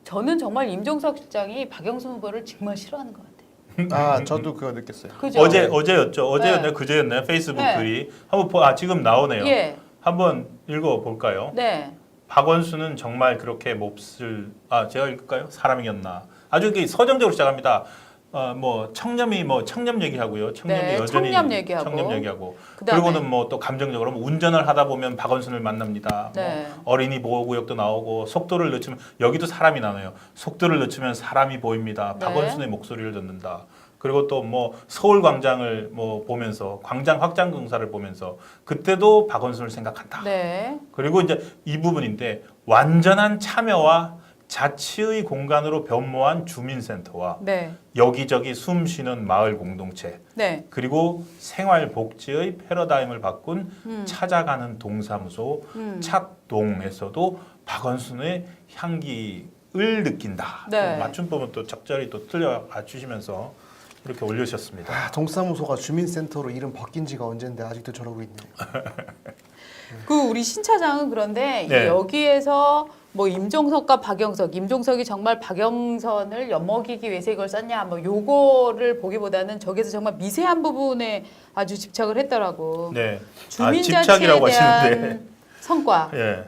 저는 정말 임종석 실장이 박영선 후보를 정말 싫어하는 것 같아요. 아, 저도 그거 느꼈어요. 그죠? 어제였죠. 어제였나요? 네. 그제였나요? 페이스북 네. 글이 한번 지금 나오네요. 예. 한번 읽어 볼까요? 네. 박원순은 정말 그렇게 몹쓸 제가 읽을까요? 사람이었나? 아주 서정적으로 시작합니다. 뭐 청렴이 청렴 얘기하고요. 청렴이 네, 여전히 청렴 얘기하고. 그다음에- 그리고는 뭐 또 감정적으로 운전을 하다 보면 박원순을 만납니다. 네. 뭐 어린이 보호구역도 나오고 속도를 늦추면 여기도 사람이 나와요. 속도를 늦추면 사람이 보입니다. 네. 박원순의 목소리를 듣는다. 그리고 또 뭐 서울 광장을 보면서 광장 확장 공사를 보면서 그때도 박원순을 생각한다. 네. 그리고 이제 이 부분인데 완전한 참여와 자치의 공간으로 변모한 주민센터와 네. 여기저기 숨쉬는 마을 공동체 네. 그리고 생활복지의 패러다임을 바꾼 찾아가는 동사무소 착동에서도 박원순의 향기를 느낀다. 네. 또 맞춤법은 또 적절히 또 틀려가 주시면서 이렇게 올려주셨습니다. 아, 동사무소가 주민센터로 이름 바뀐 지가 언젠데 아직도 저러고 있네요. 우리 신 차장은 그런데 네. 여기에서 뭐 임종석과 박영석, 임종석이 정말 박영선을 엿먹이기 위해서 이걸 썼냐, 뭐 요거를 보기보다는 저기서 정말 미세한 부분에 아주 집착을 했더라고. 네. 주민자치에 집착이라고 대한 하시는데. 성과. 예.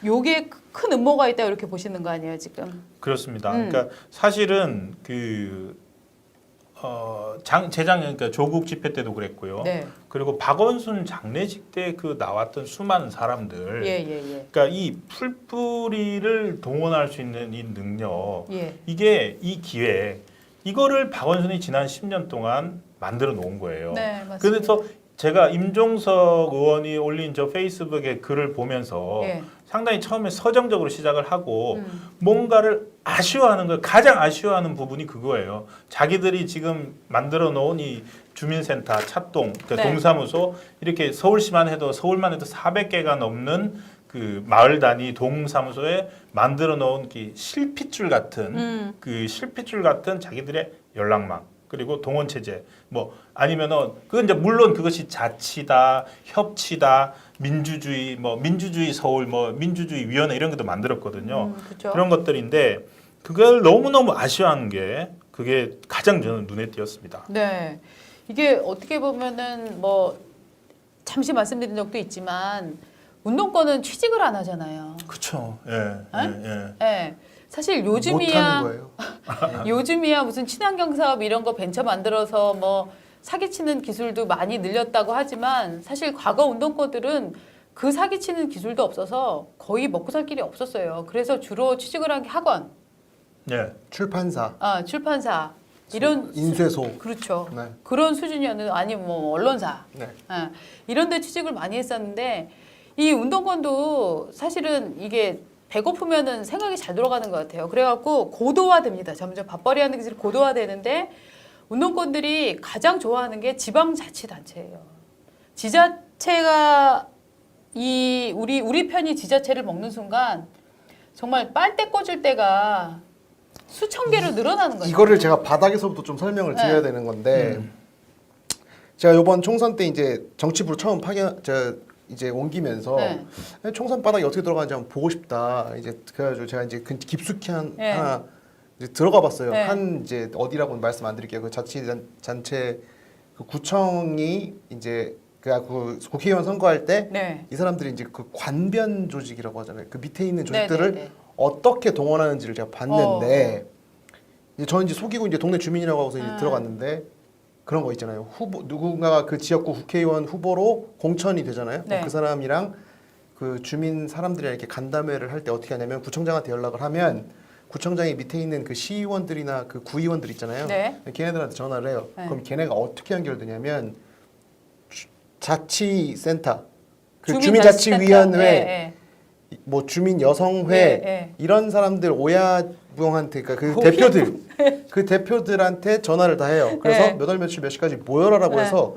요게 큰 음모가 있다 이렇게 보시는 거 아니에요 지금? 그렇습니다. 그러니까 사실은 재작 그러니까 조국 집회 때도 그랬고요. 네. 그리고 박원순 장례식 때 나왔던 수많은 사람들. 예. 그러니까 이 풀뿌리를 동원할 수 있는 이 능력, 예. 이게 이 기회, 이거를 박원순이 지난 10년 동안 만들어 놓은 거예요. 네, 맞습니다. 그래서 제가 임종석 의원이 올린 저 페이스북에 글을 보면서 예. 상당히 처음에 서정적으로 시작을 하고 뭔가를 아쉬워하는 거, 가장 아쉬워하는 부분이 그거예요. 자기들이 지금 만들어 놓은 이 주민센터, 찻동, 그러니까 네. 동사무소 이렇게 서울만 해도 400개가 넘는 그 마을 단위 동사무소에 만들어 놓은 실핏줄 같은 실핏줄 같은 자기들의 연락망. 그리고 동원 체제 아니면은 그건 이제 물론 그것이 자치다, 협치다, 민주주의 민주주의 서울 민주주의 위원회 이런 것도 만들었거든요. 그렇죠. 그런 것들인데 그걸 너무너무 아쉬워하는 게 그게 가장 저는 눈에 띄었습니다. 네. 이게 어떻게 보면은 잠시 말씀드린 적도 있지만 운동권은 취직을 안 하잖아요. 그렇죠. 예. 사실 못하는 요즘이야 거예요. 요즘이야 무슨 친환경 사업 이런 거 벤처 만들어서 사기치는 기술도 많이 늘렸다고 하지만 사실 과거 운동권들은 그 사기치는 기술도 없어서 거의 먹고 살 길이 없었어요. 그래서 주로 취직을 한 게 학원, 출판사, 출판사 이런 인쇄소. 그렇죠. 네. 그런 수준이었는 아니면 언론사 네. 이런 데 취직을 많이 했었는데 이 운동권도 사실은 이게 배고프면은 생각이 잘 돌아가는 것 같아요. 그래갖고 고도화됩니다. 점점 밥벌이하는 기술이 고도화되는데 운동권들이 가장 좋아하는 게 지방자치단체예요. 지자체가 우리 편이 지자체를 먹는 순간 정말 빨대 꽂을 때가 수천 개로 늘어나는 거예요. 이거를 제가 바닥에서부터 좀 설명을 드려야 되는 건데 제가 이번 총선 때 이제 정치부로 처음 이제 옮기면서 총선 바닥이 어떻게 들어가는지 한번 보고 싶다. 이제 그래가지고 제가 이제 깊숙이 하나 이제 들어가 봤어요. 한 이제 어디라고는 말씀 안 드릴게요. 그 자치단체 그 구청이 이제 그 국회의원 선거할 때 이 사람들이 이제 그 관변 조직이라고 하잖아요. 그 밑에 있는 조직들을 어떻게 동원하는지를 제가 봤는데 이제 저는 이제 속이고 이제 동네 주민이라고 하고서 이제 들어갔는데 그런 거 있잖아요. 누군가가 그 지역구 국회의원 후보로 공천이 되잖아요. 그 사람이랑 그 주민 사람들이랑 이렇게 간담회를 할 때 어떻게 하냐면 구청장한테 연락을 하면 구청장이 밑에 있는 그 시의원들이나 그 구의원들 있잖아요. 걔네들한테 전화를 해요. 그럼 걔네가 어떻게 연결되냐면 자치센터, 그 주민자치위원회, 뭐 주민 여성회 이런 사람들 오야부영한테 그러니까 그 대표들 그 대표들한테 전화를 다 해요. 그래서 몇 월 며칠 몇 시까지 모여라라고 해서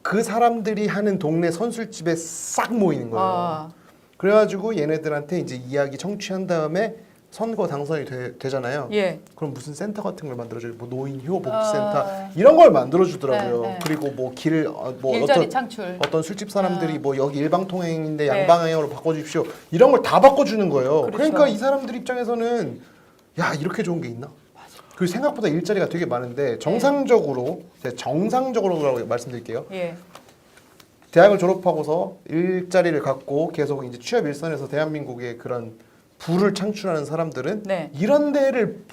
그 사람들이 하는 동네 선술집에 싹 모이는 거예요. 그래가지고 얘네들한테 이제 이야기 청취한 다음에 선거 당선이 되잖아요. 예. 그럼 무슨 센터 같은 걸 만들어줘요. 뭐 노인 휴업 복지센터 이런 걸 만들어주더라고요. 네, 네. 그리고 뭐 길 뭐 일자리 창출. 어떤 술집 사람들이 뭐 여기 일방통행인데 네. 양방향으로 바꿔주십시오. 이런 걸 다 바꿔주는 거예요. 그렇죠. 그러니까 이 사람들 입장에서는 야 이렇게 좋은 게 있나? 그 생각보다 일자리가 되게 많은데 정상적으로 제가 정상적으로라고 말씀드릴게요. 예. 대학을 졸업하고서 일자리를 갖고 계속 이제 취업 일선에서 대한민국의 그런 부를 창출하는 사람들은 네. 이런 데를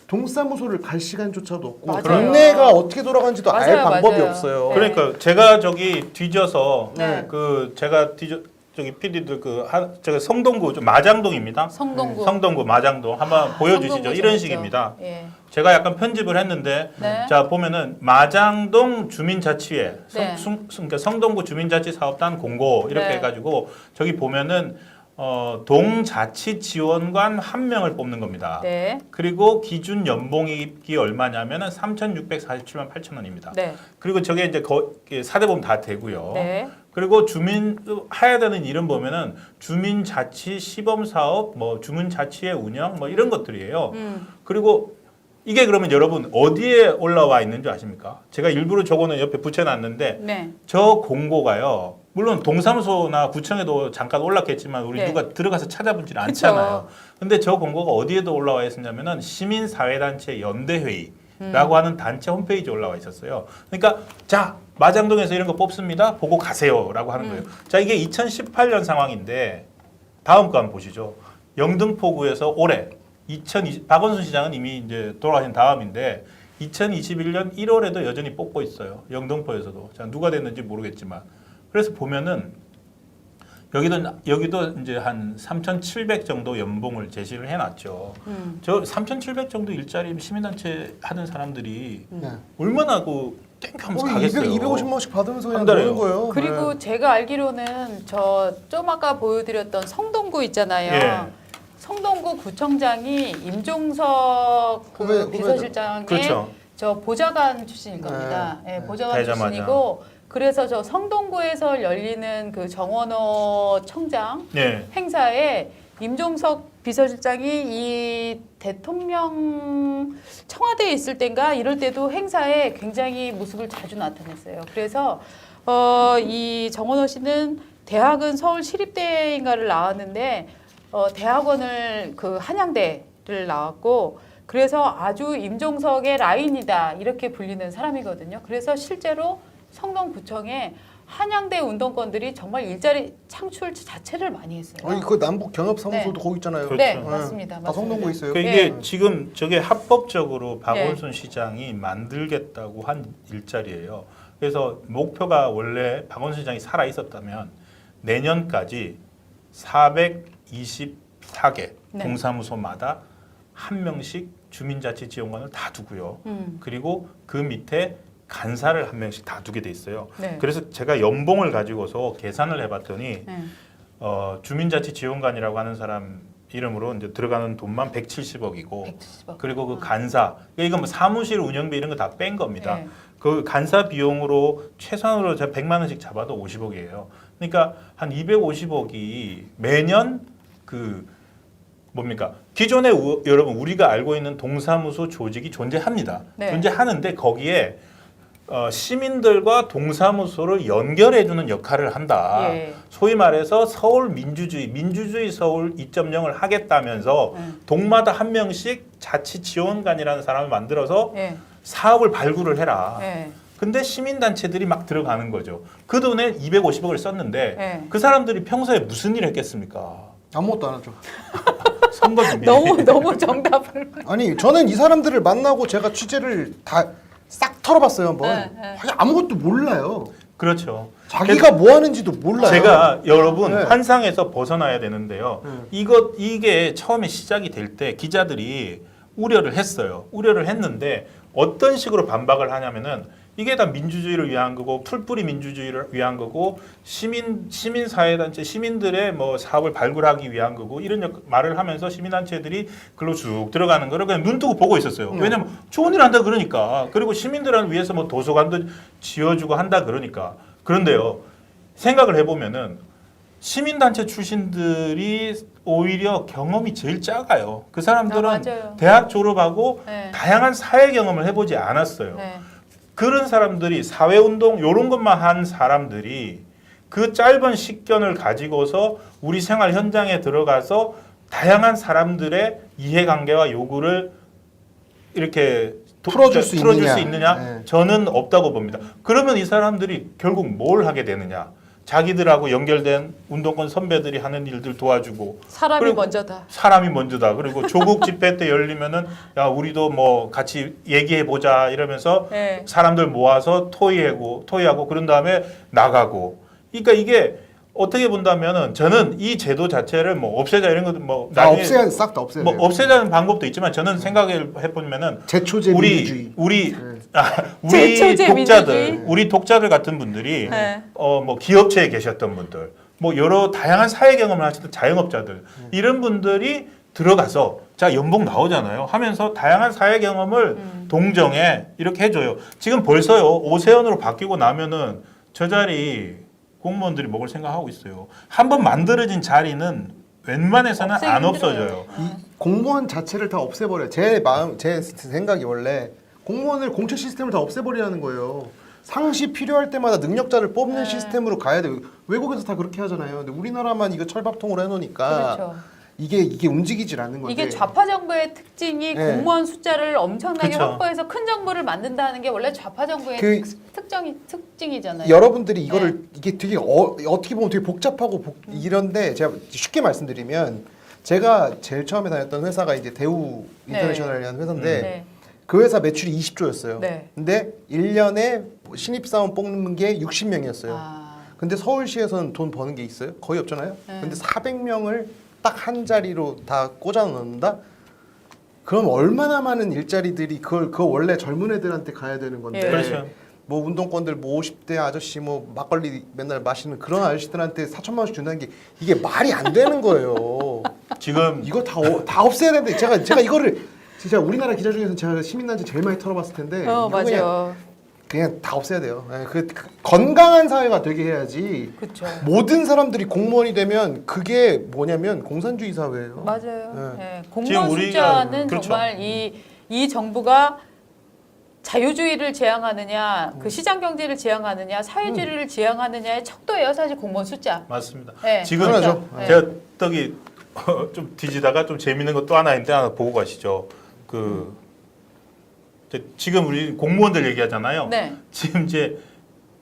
동사무소를 갈 시간조차도 없고 맞아요. 동네가 어떻게 돌아가는지도 알 맞아요, 방법이 맞아요. 없어요. 네. 그러니까 제가 저기 뒤져서 네. 저기 PD들 제가 성동구 마장동입니다. 성동구 마장동 한번 보여주시죠. 성동구 이런 재밌죠. 식입니다. 예. 제가 약간 편집을 했는데 네. 자 보면은 마장동 주민자치회 네. 그러니까 성동구 주민자치사업단 공고 이렇게 네. 해가지고 저기 보면은 동자치지원관 1명을 뽑는 겁니다. 네. 그리고 기준 연봉이 얼마냐면은 3,647만 8천 원입니다. 네. 그리고 저게 이제 사대보험 다 되고요. 네. 그리고 해야 되는 일은 보면은 주민자치 시범사업, 뭐 주민자치의 운영, 뭐 이런 것들이에요. 그리고 이게 그러면 여러분 어디에 올라와 있는 줄 아십니까? 제가 일부러 저거는 옆에 붙여놨는데 네. 저 공고가요. 물론 동사무소나 구청에도 잠깐 올랐겠지만 우리 네. 누가 들어가서 찾아보질 그쵸. 않잖아요. 근데 저 공고가 어디에도 올라와 있었냐면은 시민사회단체 연대회의라고 하는 단체 홈페이지에 올라와 있었어요. 그러니까 자 마장동에서 이런 거 뽑습니다. 보고 가세요라고 하는 거예요. 자 이게 2018년 상황인데 다음 거 한번 보시죠. 영등포구에서 올해 박원순 시장은 이미 이제 돌아가신 다음인데 2021년 1월에도 여전히 뽑고 있어요. 영등포에서도. 자, 누가 됐는지 모르겠지만. 그래서 보면은 여기도 이제 한 3,700 정도 연봉을 제시를 해놨죠. 저 3,700 정도 일자리 시민단체 하는 사람들이 네. 얼마나 땡큐하면서 가겠어요. 250만 원씩 받으면서 그냥 한 달에요. 노는 거예요. 그리고 네. 제가 알기로는 좀 아까 보여드렸던 성동구 있잖아요. 예. 성동구 구청장이 임종석 비서실장의 그렇죠. 저 보좌관 출신일 겁니다. 네. 예, 보좌관 되자마자. 출신이고 그래서 저 성동구에서 열리는 그 정원호 청장 예. 행사에 임종석 비서실장이 이 대통령 청와대에 있을 때인가 이럴 때도 행사에 굉장히 모습을 자주 나타냈어요. 그래서 이 정원호 씨는 대학은 서울시립대인가를 나왔는데 대학원을 그 한양대를 나왔고 그래서 아주 임종석의 라인이다 이렇게 불리는 사람이거든요. 그래서 실제로 성동구청에 한양대 운동권들이 정말 일자리 창출 자체를 많이 했어요. 아니 그 남북 경협사무소도 거기 있잖아요. 그렇죠. 네, 네. 맞습니다. 다 성동구 있어요. 그 이게 네. 지금 저게 합법적으로 박원순 시장이 만들겠다고 한 일자리예요. 그래서 목표가 원래 박원순 시장이 살아 있었다면 내년까지 424개 네. 동사무소마다 한 명씩 주민자치 지원관을 다 두고요. 그리고 그 밑에 간사를 한 명씩 다 두게 돼 있어요. 네. 그래서 제가 연봉을 가지고서 계산을 해봤더니 네. 주민자치 지원관이라고 하는 사람 이름으로 이제 들어가는 돈만 170억이고 170억. 그리고 그 간사 이건 뭐 사무실 운영비 이런 거 다 뺀 겁니다. 네. 그 간사 비용으로 최소한으로 100만 원씩 잡아도 50억이에요. 그러니까 한 250억이 매년 그 뭡니까? 기존에 여러분 우리가 알고 있는 동사무소 조직이 존재합니다. 네. 존재하는데 거기에 시민들과 동사무소를 연결해주는 역할을 한다. 예. 소위 말해서 서울 민주주의 서울 2.0을 하겠다면서 동마다 한 명씩 자치 지원관이라는 사람을 만들어서 예. 사업을 발굴을 해라. 예. 근데 시민단체들이 막 들어가는 거죠. 그 돈에 250억을 썼는데 네. 그 사람들이 평소에 무슨 일을 했겠습니까? 아무것도 안 하죠. 선거 준비. 너무 정답을. 아니 저는 이 사람들을 만나고 제가 취재를 다 싹 털어봤어요 한번. 네, 네. 아니, 아무것도 몰라요. 그렇죠. 자기가 뭐 하는지도 몰라요. 제가 여러분 네. 환상에서 벗어나야 되는데요. 이게 처음에 시작이 될 때 기자들이 우려를 했어요. 우려를 했는데 어떤 식으로 반박을 하냐면은 이게 다 민주주의를 위한 거고 풀뿌리 민주주의를 위한 거고 시민사회단체 시민들의 뭐 사업을 발굴하기 위한 거고 이런 말을 하면서 시민단체들이 글로 쭉 들어가는 거를 그냥 눈 뜨고 보고 있었어요. 왜냐면 좋은 일 한다 그러니까. 그리고 시민들을 위해서 뭐 도서관도 지어주고 한다 그러니까. 그런데요. 생각을 해보면은 시민단체 출신들이 오히려 경험이 제일 작아요. 그 사람들은 맞아요. 대학 졸업하고 네. 다양한 사회 경험을 해보지 않았어요. 네. 그런 사람들이 사회운동 이런 것만 한 사람들이 그 짧은 식견을 가지고서 우리 생활 현장에 들어가서 다양한 사람들의 이해관계와 요구를 이렇게 풀어줄 수 있느냐. 있느냐? 네. 저는 없다고 봅니다. 그러면 이 사람들이 결국 뭘 하게 되느냐? 자기들하고 연결된 운동권 선배들이 하는 일들 도와주고 사람이 그리고 먼저다. 사람이 먼저다. 그리고 조국 집회 때 열리면은 야 우리도 뭐 같이 얘기해 보자 이러면서 네. 사람들 모아서 토의하고 그런 다음에 나가고. 그러니까 이게 어떻게 본다면은 저는 이 제도 자체를 뭐 없애자 이런 것도 뭐 다 나중에 없애야 싹 다 없애야 뭐 돼요. 없애자는 방법도 있지만 저는 생각해 보면은 제초제 민주주의. 우리 제초제 민주주의. 우리 독자들 같은 분들이 네. 뭐 기업체에 계셨던 분들, 뭐 여러 다양한 사회 경험을 하셨던 자영업자들 이런 분들이 들어가서 자 연봉 나오잖아요. 하면서 다양한 사회 경험을 동정에 이렇게 해줘요. 지금 벌써요 오세훈으로 바뀌고 나면은 저 자리 공무원들이 먹을 생각하고 있어요. 한번 만들어진 자리는 웬만해서는 없애기 안 힘들어요. 없어져요. 이 공무원 자체를 다 없애버려요. 제 생각이 원래 공무원을 공채 시스템을 다 없애버리라는 거예요. 상시 필요할 때마다 능력자를 뽑는 네. 시스템으로 가야 돼요. 외국에서 다 그렇게 하잖아요. 근데 우리나라만 이거 철밥통으로 해놓으니까 그렇죠. 이게 움직이질 않는 건데. 이게 좌파 정부의 특징이 네. 공무원 숫자를 엄청나게 그쵸. 확보해서 큰 정부를 만든다는 게 원래 좌파 정부의 그 특징이잖아요. 여러분들이 이거를 네. 이게 되게 어떻게 보면 되게 복잡하고 이런데 제가 쉽게 말씀드리면 제가 제일 처음에 다녔던 회사가 이제 대우 네. 인터내셔널이라는 회사인데 네. 그 회사 매출이 20조였어요. 네. 근데 1년에 신입사원 뽑는 게 60명이었어요. 아, 근데 서울시에서는 돈 버는 게 있어요? 거의 없잖아요. 네. 근데 400명을 딱 한 자리로 다 꽂아 넣는다? 그럼 얼마나 많은 일자리들이 그걸 원래 젊은 애들한테 가야 되는 건데. 예. 그렇죠. 뭐 운동권들 뭐 50대 아저씨 뭐 막걸리 맨날 마시는 그런 아저씨들한테 4천만 원씩 준다는 게 이게 말이 안 되는 거예요. 지금 이거 다 없애야 되는데 제가 이거를 진짜 우리나라 기자 중에서 제가 시민단체 제일 많이 털어봤을 텐데 이거 맞아요. 그냥 다 없애야 돼요. 예, 그 건강한 사회가 되게 해야지. 그렇죠. 모든 사람들이 공무원이 되면 그게 뭐냐면 공산주의 사회예요. 맞아요. 네. 예, 공무원 지금 우리가- 숫자는 그렇죠. 정말 이 정부가 자유주의를 지향하느냐, 그 시장 경제를 지향하느냐, 사회주의를 지향하느냐의 척도예요. 사실 공무원 숫자. 맞습니다. 네, 지금 당연하죠. 네. 제가 떡이 좀 뒤지다가 좀 재밌는 거 또 하나 있는데 하나 보고 가시죠. 지금 우리 공무원들 얘기하잖아요. 네, 지금 이제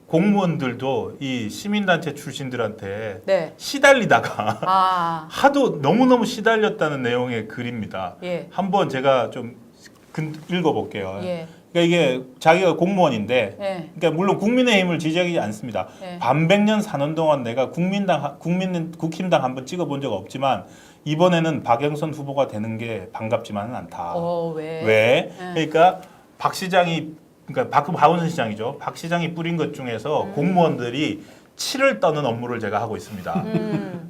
공무원들도 이 시민단체 출신들한테 네. 시달리다가 아, 하도 너무너무 시달렸다는 내용의 글입니다. 예, 한번 제가 좀 읽어볼게요. 예, 그러니까 이게 자기가 공무원인데, 예, 그러니까 물론 국민의힘을 지지하지 않습니다. 예. 반백년 사는 동안 내가 국힘당 한번 찍어본 적 없지만 이번에는 박영선 후보가 되는 게 반갑지만은 않다. 왜? 왜? 예. 그러니까 박 시장이 그러니까 박하원순 시장이죠. 박 시장이 뿌린 것 중에서 공무원들이 치를 떠는 업무를 제가 하고 있습니다.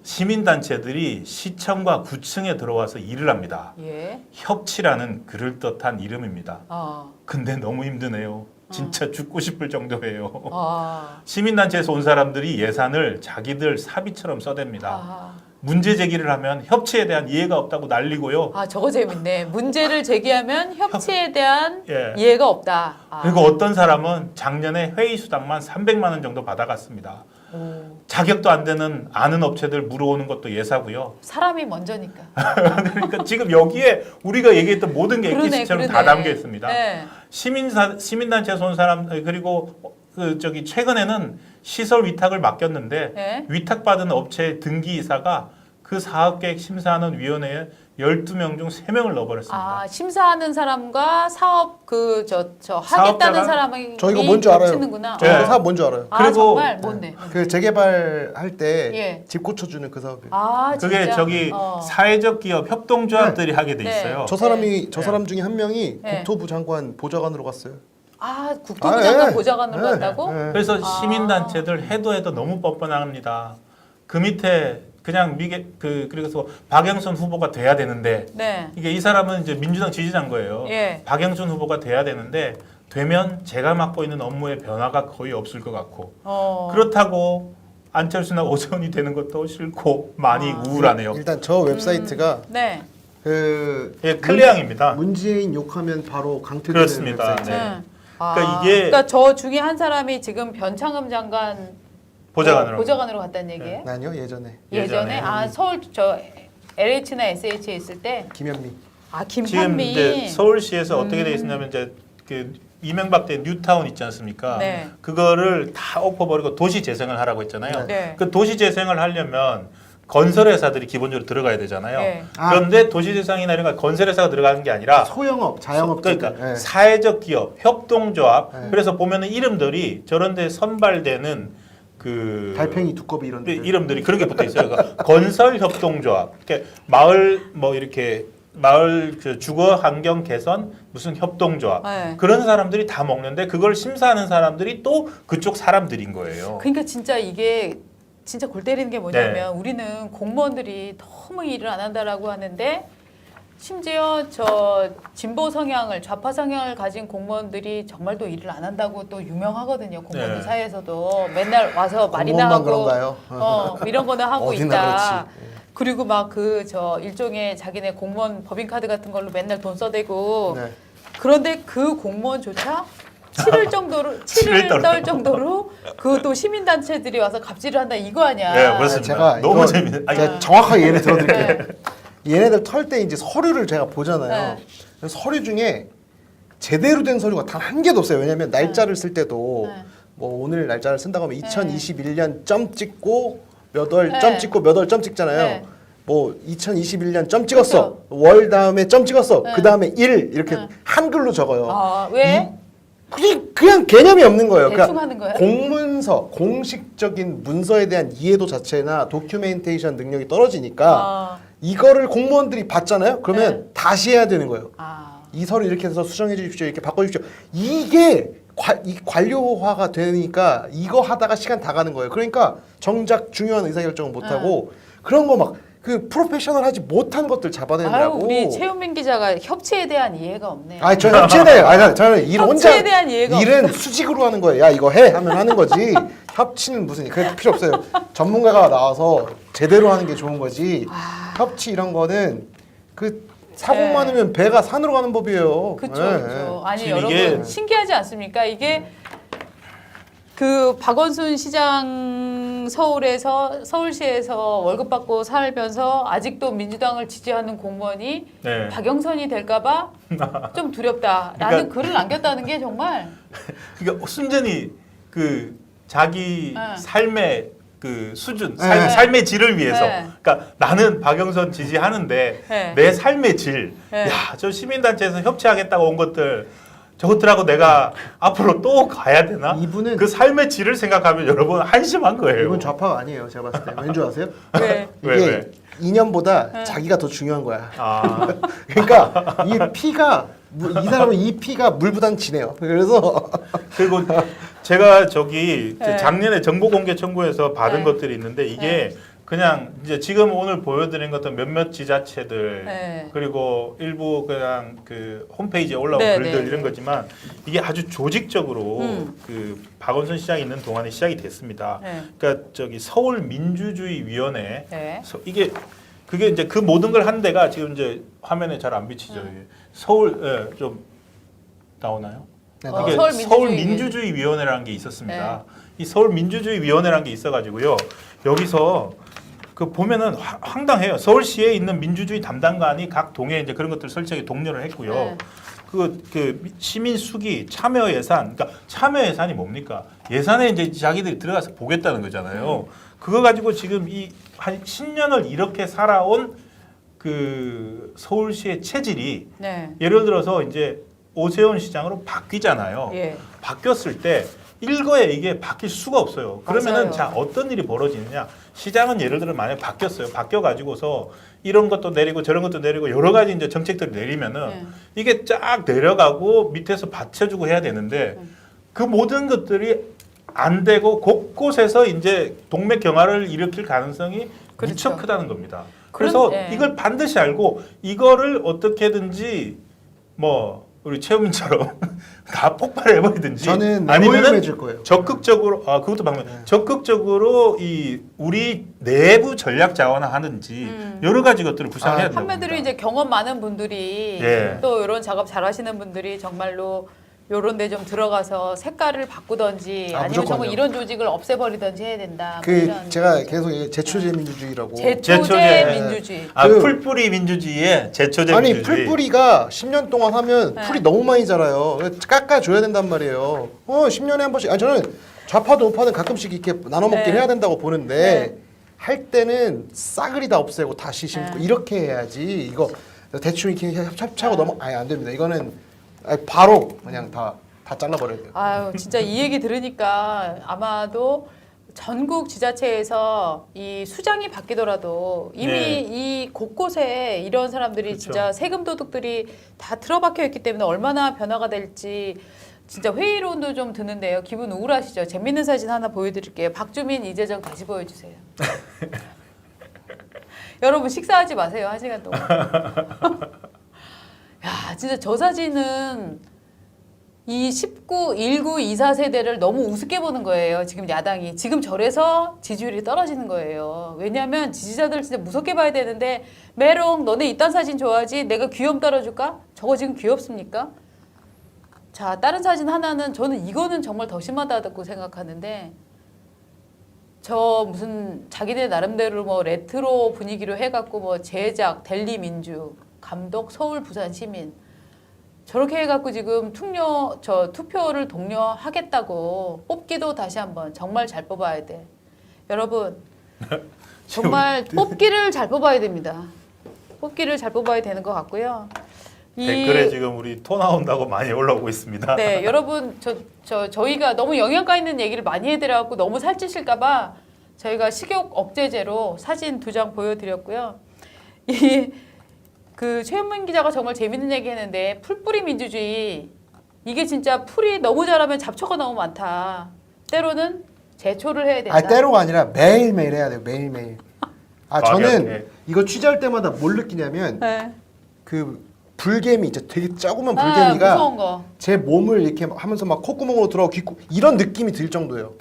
시민단체들이 시청과 구청에 들어와서 일을 합니다. 예, 협치라는 그럴듯한 이름입니다. 아, 근데 너무 힘드네요. 진짜 죽고 싶을 정도예요. 아, 시민단체에서 온 사람들이 예산을 자기들 사비처럼 써댑니다. 아, 문제 제기를 하면 협치에 대한 이해가 없다고 난리고요. 아, 저거 재밌네. 문제를 제기하면 협치에 대한 예. 이해가 없다. 아, 그리고 어떤 사람은 작년에 회의 수당만 300만 원 정도 받아갔습니다. 오, 자격도 안 되는 아는 업체들 물어오는 것도 예사고요. 사람이 먼저니까. 그러니까 지금 여기에 우리가 얘기했던 모든 게 엑기스처럼 다 담겨 있습니다. 네. 시민단체에서 온 사람 그리고 최근에는 시설 위탁을 맡겼는데 네. 위탁받은 업체 등기이사가 그 사업계획 심사하는 위원회에 12명 중 3명을 넣어버렸습니다. 아, 심사하는 사람과 사업 하겠다는 사업자가- 사람이 저 이거 뭔지 알아요. 겹치는구나. 저 네. 이거 사업 뭔지 알아요. 아, 그리고- 정말 뭔데? 그 재개발할 때 집 예. 고쳐주는 그 사업이에요. 아, 그게 진짜? 저기 어. 사회적 기업 협동조합들이 하게 돼 네. 있어요. 저 사람 중에 한 명이 네. 국토부 장관 보좌관으로 갔어요. 아, 국토부 장관 예. 보좌관으로 예. 간다고? 예. 그래서 아. 시민단체들 해도 너무 뻔뻔합니다. 그 밑에 그냥 그래서 박영선 후보가 돼야 되는데 네. 이게 이 사람은 이제 민주당 지지자인 거예요. 예. 박영선 후보가 돼야 되는데 되면 제가 맡고 있는 업무의 변화가 거의 없을 것 같고 어. 그렇다고 안철수나 오세훈이 되는 것도 싫고 많이 아. 우울하네요. 일단 저 웹사이트가 네. 그 예, 클레앙입니다. 문재인 욕하면 바로 강퇴되는 그렇습니다. 웹사이트. 네. 아, 그러니까 이게- 그러니까 저 중에 한 사람이 지금 변창흠 장관 보좌관으로 갔다는 얘기예요? 아니요 예전에 예전에 아 서울 저 LH나 SH에 있을 때 김현미. 아 지금 김현미 이제 서울시에서 어떻게 돼 있었냐면 이제 그 이명박 때 뉴타운 있지 않습니까? 네. 그거를 다 엎어버리고 도시 재생을 하라고 했잖아요. 네. 그 도시 재생을 하려면 건설회사들이 기본적으로 들어가야 되잖아요. 네. 그런데 도시 재생이나 이런 거 건설회사가 들어가는 게 아니라 소형업, 자영업 그러니까 사회적 기업, 협동조합. 네. 그래서 보면은 이름들이 저런데 선발되는 그 달팽이 두꺼비 이런 데들. 이름들이 그런 게 붙어 있어요. 그러니까 건설 협동조합, 이렇게 마을 뭐 이렇게 마을 그 주거 환경 개선 무슨 협동조합 네. 그런 사람들이 다 먹는데 그걸 심사하는 사람들이 또 그쪽 사람들인 거예요. 그러니까 진짜 이게 진짜 골 때리는 게 뭐냐면 우리는 공무원들이 너무 일을 안 한다라고 하는데 심지어 저 진보 성향을 좌파 성향을 가진 공무원들이 정말 또 일을 안 한다고 또 유명하거든요. 공무원들 네. 사이에서도 맨날 와서 말이나 공무원만 하고 그런가요? 이런 거는 하고 어디나 있다. 그렇지. 그리고 막 그 저 일종의 자기네 공무원 법인카드 같은 걸로 맨날 돈 써대고 네. 그런데 그 공무원조차 치를 정도로 치를 치를 떨 정도로 그 또 시민단체들이 와서 갑질을 한다 이거 아니야? 네, 그렇습니다. 제가 너무 이거 재밌는. 아니, 제가 정확하게 예를 들어드릴게요. 네. 얘네들 털 때 이제 서류를 제가 보잖아요. 네. 그래서 서류 중에 제대로 된 서류가 단 한 개도 없어요. 왜냐하면 날짜를 쓸 때도 네. 뭐 오늘 날짜를 쓴다고 하면 2021년 점 찍고 몇 월 네. 점 찍고 몇 월 점 찍잖아요. 네. 뭐 2021년 점 찍었어. 월 다음에 점 찍었어. 네. 그 다음에 일 이렇게 네. 한글로 적어요. 아 왜? 그냥 개념이 없는 거예요. 대충 하는 거예요? 공문서, 공식적인 문서에 대한 이해도 자체나 도큐멘테이션 능력이 떨어지니까 아, 이거를 공무원들이 받잖아요. 그러면 네. 다시 해야 되는 거예요. 아. 이 서류 이렇게 해서 수정해 주십시오. 이렇게 바꿔 주십시오. 이게 이 관료화가 되니까 이거 하다가 시간 다 가는 거예요. 그러니까 정작 중요한 의사결정을 못 하고 그런 거 막 그 프로페셔널하지 못한 것들 아유 잡아내느라고. 우리 최윤민 기자가 협치에 대한 이해가 없네요. 아니 저 협치에 아니 저는 일 혼자 협치에 대한 이해가 일은 수직으로 하는 거예요. 야 이거 해 하면 하는 거지. 협치는 무슨 그게 필요 없어요. 전문가가 나와서 제대로 하는 게 좋은 거지. 협치 이런 거는 그 사고 네. 많으면 배가 산으로 가는 법이에요. 그렇죠. 네, 그렇죠. 아니 지금 여러분 이게- 신기하지 않습니까? 이게 그 박원순 시장 서울시에서 월급 받고 살면서 아직도 민주당을 지지하는 공무원이 네. 박영선이 될까봐 좀 두렵다라는 그러니까- 글을 남겼다는 게 정말 그러니까 순전히 그 자기 네. 삶의 그 수준, 네. 삶의 질을 위해서. 네. 그러니까 나는 박영선 지지하는데 네. 내 삶의 질. 네. 야, 저 시민단체에서 협치하겠다고 온 것들 저것들하고 내가 앞으로 또 가야 되나? 이분은- 그 삶의 질을 생각하면 여러분 한심한 거예요. 이건 좌파가 아니에요. 제가 봤을 때. 왠 줄 아세요? 네. 왜, 이게 왜? 이념보다 자기가 더 중요한 거야. 아, 그러니까 이 피가 이 사람은 이 피가 물보단 진해요. 그래서 그리고 제가 저기 네. 작년에 정보공개 청구에서 받은 네. 것들이 있는데 이게 그냥 이제 지금 오늘 보여드린 것들 몇몇 지자체들 네. 그리고 일부 그냥 그 홈페이지에 올라온 네, 글들 네, 이런 네. 거지만 이게 아주 조직적으로 그 박원순 시장이 있는 동안에 시작이 됐습니다. 네. 그러니까 저기 서울민주주의위원회 네. 이게 그게 이제 그 모든 걸 한 데가 지금 이제 화면에 잘 안 비치죠. 서울 좀 나오나요? 네, 이게 서울민주주의- 서울민주주의위원회라는 게 있었습니다. 이 서울민주주의위원회라는 게 있어가지고요. 여기서 그 보면은 황당해요. 서울시에 있는 민주주의 담당관이 각 동에 이제 그런 것들 설치하게 독려를 했고요. 네. 그 시민 수기 참여 예산, 그러니까 참여 예산이 뭡니까? 예산에 이제 자기들이 들어가서 보겠다는 거잖아요. 그거 가지고 지금 이 한 10년을 이렇게 살아온 그 서울시의 체질이 네. 예를 들어서 이제 오세훈 시장으로 바뀌잖아요. 예. 바뀌었을 때 일거에 이게 바뀔 수가 없어요. 맞아요. 그러면은 자 어떤 일이 벌어지느냐? 시장은 예를 들어 만약 바뀌었어요. 바뀌어 가지고서 이런 것도 내리고 저런 것도 내리고 여러 가지 이제 정책들이 내리면은 네. 이게 쫙 내려가고 밑에서 받쳐주고 해야 되는데 그 모든 것들이 안 되고 곳곳에서 이제 동맥 경화를 일으킬 가능성이 그렇죠. 무척 크다는 겁니다. 그래서 네. 이걸 반드시 알고 이거를 어떻게든지 뭐 우리 최우민처럼 다 폭발을 해버리든지 저는 아니면은 모임해줄 거예요. 적극적으로 그것도 방법. 적극적으로 이 우리 내부 전략 자원화하는지 여러 가지 것들을 구상해야 된다고 판매들이 봅니다. 이제 경험 많은 분들이 예. 또 이런 작업 잘하시는 분들이 정말로 요런 데 좀 들어가서 색깔을 바꾸던지 아니면 무조건요. 정말 이런 조직을 없애버리던지 해야 된다. 뭐 그 이런 제가 계속 제초제 민주주의라고. 제초제 제초제. 민주주의. 그- 풀뿌리 민주주의에 제초제 아니 민주주의. 풀뿌리가 10년 동안 하면 네. 풀이 너무 많이 자라요. 깎아줘야 된단 말이에요. 10년에 한 번씩. 아니 저는 좌파도 우파는 가끔씩 이렇게 나눠 먹긴 네. 해야 된다고 보는데 네. 할 때는 싸그리 다 없애고 다시 심고 네. 이렇게 해야지. 이거 대충 이렇게 합차고 네. 넘어 아니 안 됩니다. 이거는 바로 그냥 다 잘라버려야 돼요. 아유 진짜 이 얘기 들으니까 아마도 전국 지자체에서 이 수장이 바뀌더라도 이미 네. 이 곳곳에 이런 사람들이 그렇죠. 진짜 세금 도둑들이 다 틀어박혀 있기 때문에 얼마나 변화가 될지 진짜 회의론도 좀 드는데요. 기분 우울하시죠? 재밌는 사진 하나 보여드릴게요. 박주민, 이재정 다시 보여주세요. 여러분 식사하지 마세요. 1시간 동안. 야 진짜 저 사진은 이 19, 19, 24 세대를 너무 우습게 보는 거예요. 지금 야당이. 지금 저래서 지지율이 떨어지는 거예요. 왜냐하면 지지자들 진짜 무섭게 봐야 되는데 메롱 너네 이딴 사진 좋아하지? 내가 귀염 떨어줄까? 저거 지금 귀엽습니까? 자 다른 사진 하나는 저는 이거는 정말 더 심하다고 생각하는데 저 무슨 자기네 나름대로 뭐 레트로 분위기로 해갖고 뭐 제작, 델리 민주, 감독, 서울, 부산 시민 저렇게 해갖고 지금 투표를 독려하겠다고 뽑기도 다시 한번 정말 잘 뽑아야 돼. 여러분 정말 뽑기를 잘 뽑아야 됩니다. 뽑기를 잘 뽑아야 되는 것 같고요. 댓글에 지금 우리 토 나온다고 많이 올라오고 있습니다. 네, 여러분 저희가 너무 영양가 있는 얘기를 많이 해드려갖고 너무 살찌실까봐 저희가 식욕 억제제로 사진 2장 보여드렸고요. 그 최현민 기자가 정말 재밌는 얘기했는데 풀뿌리 민주주의 이게 진짜 풀이 너무 자라면 잡초가 너무 많다. 때로는 제초를 해야 된다. 때로가 아니라 매일매일 해야 돼요. 매일매일. 저는 네. 이거 취재할 때마다 뭘 느끼냐면 네. 그 불개미 이제 되게 조그만 아, 불개미가 무서운 거. 제 몸을 이렇게 하면서 막 콧구멍으로 들어가고 귓구 이런 느낌이 들 정도예요.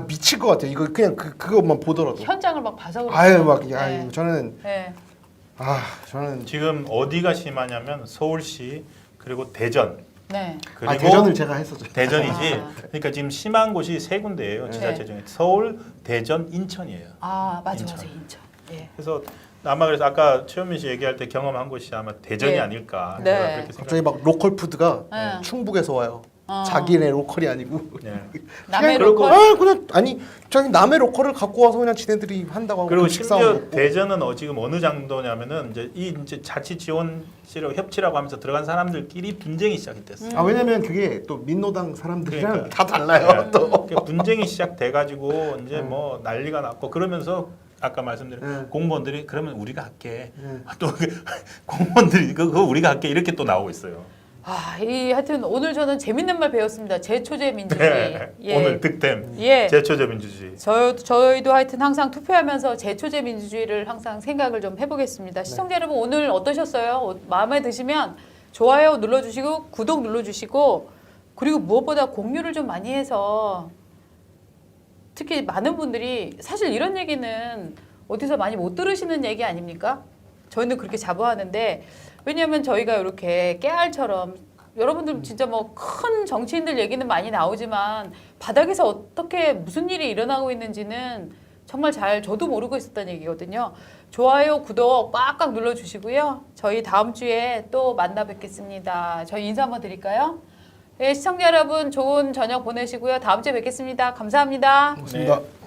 미칠 것 같아요. 이거 그냥 그것만 보더라도. 현장을 막 봐서 그렇죠. 아유 막 네. 아유 저는 네. 저는 지금 어디가 심하냐면 서울시 그리고 대전 네. 그리고 대전을 제가 했었죠. 대전이지. 아. 그러니까 지금 심한 곳이 3군데예요. 지자체 중에 서울, 대전, 인천이에요. 아 맞아 인천. 맞아 인천. 예. 그래서 아마 그래서 아까 최현민 씨 얘기할 때 경험한 곳이 아마 대전이 네. 아닐까. 네. 제가 그렇게 갑자기 막 로컬 푸드가 네. 충북에서 와요. 어. 자기네 로컬이 아니고. 생각해요. 네. 남의 그냥 로컬. 그냥 아니 저기 남의 로컬을 갖고 와서 그냥 지네들이 한다고 하고 그리고 식사 심지어 먹고. 대전은 지금 어느 정도냐면은 이제 자치 지원실하고 협치라고 하면서 들어간 사람들끼리 분쟁이 시작이 됐어요. 왜냐면 그게 또 민노당 사람들이랑 그러니까. 다 달라요. 또. 그러니까 분쟁이 시작돼가지고 이제 뭐 난리가 났고 그러면서 아까 말씀드린 공무원들이 그러면 우리가 할게. 또 공무원들이 그거 우리가 할게 이렇게 또 나오고 있어요. 하여튼 오늘 저는 재밌는 말 배웠습니다. 제초제 민주주의. 네. 예. 오늘 득템 예. 제초제 민주주의. 저희도 하여튼 항상 투표하면서 제초제 민주주의를 항상 생각을 좀 해보겠습니다. 시청자 여러분 오늘 어떠셨어요? 마음에 드시면 좋아요 눌러주시고 구독 눌러주시고 그리고 무엇보다 공유를 좀 많이 해서 특히 많은 분들이 사실 이런 얘기는 어디서 많이 못 들으시는 얘기 아닙니까? 저희는 그렇게 자부하는데 왜냐하면 저희가 이렇게 깨알처럼 여러분들 진짜 뭐 큰 정치인들 얘기는 많이 나오지만 바닥에서 어떻게 무슨 일이 일어나고 있는지는 정말 저도 모르고 있었던 얘기거든요. 좋아요, 구독 꽉꽉 눌러주시고요. 저희 다음 주에 또 만나 뵙겠습니다. 저희 인사 한번 드릴까요? 네, 시청자 여러분 좋은 저녁 보내시고요. 다음 주에 뵙겠습니다. 감사합니다. 고맙습니다. 네.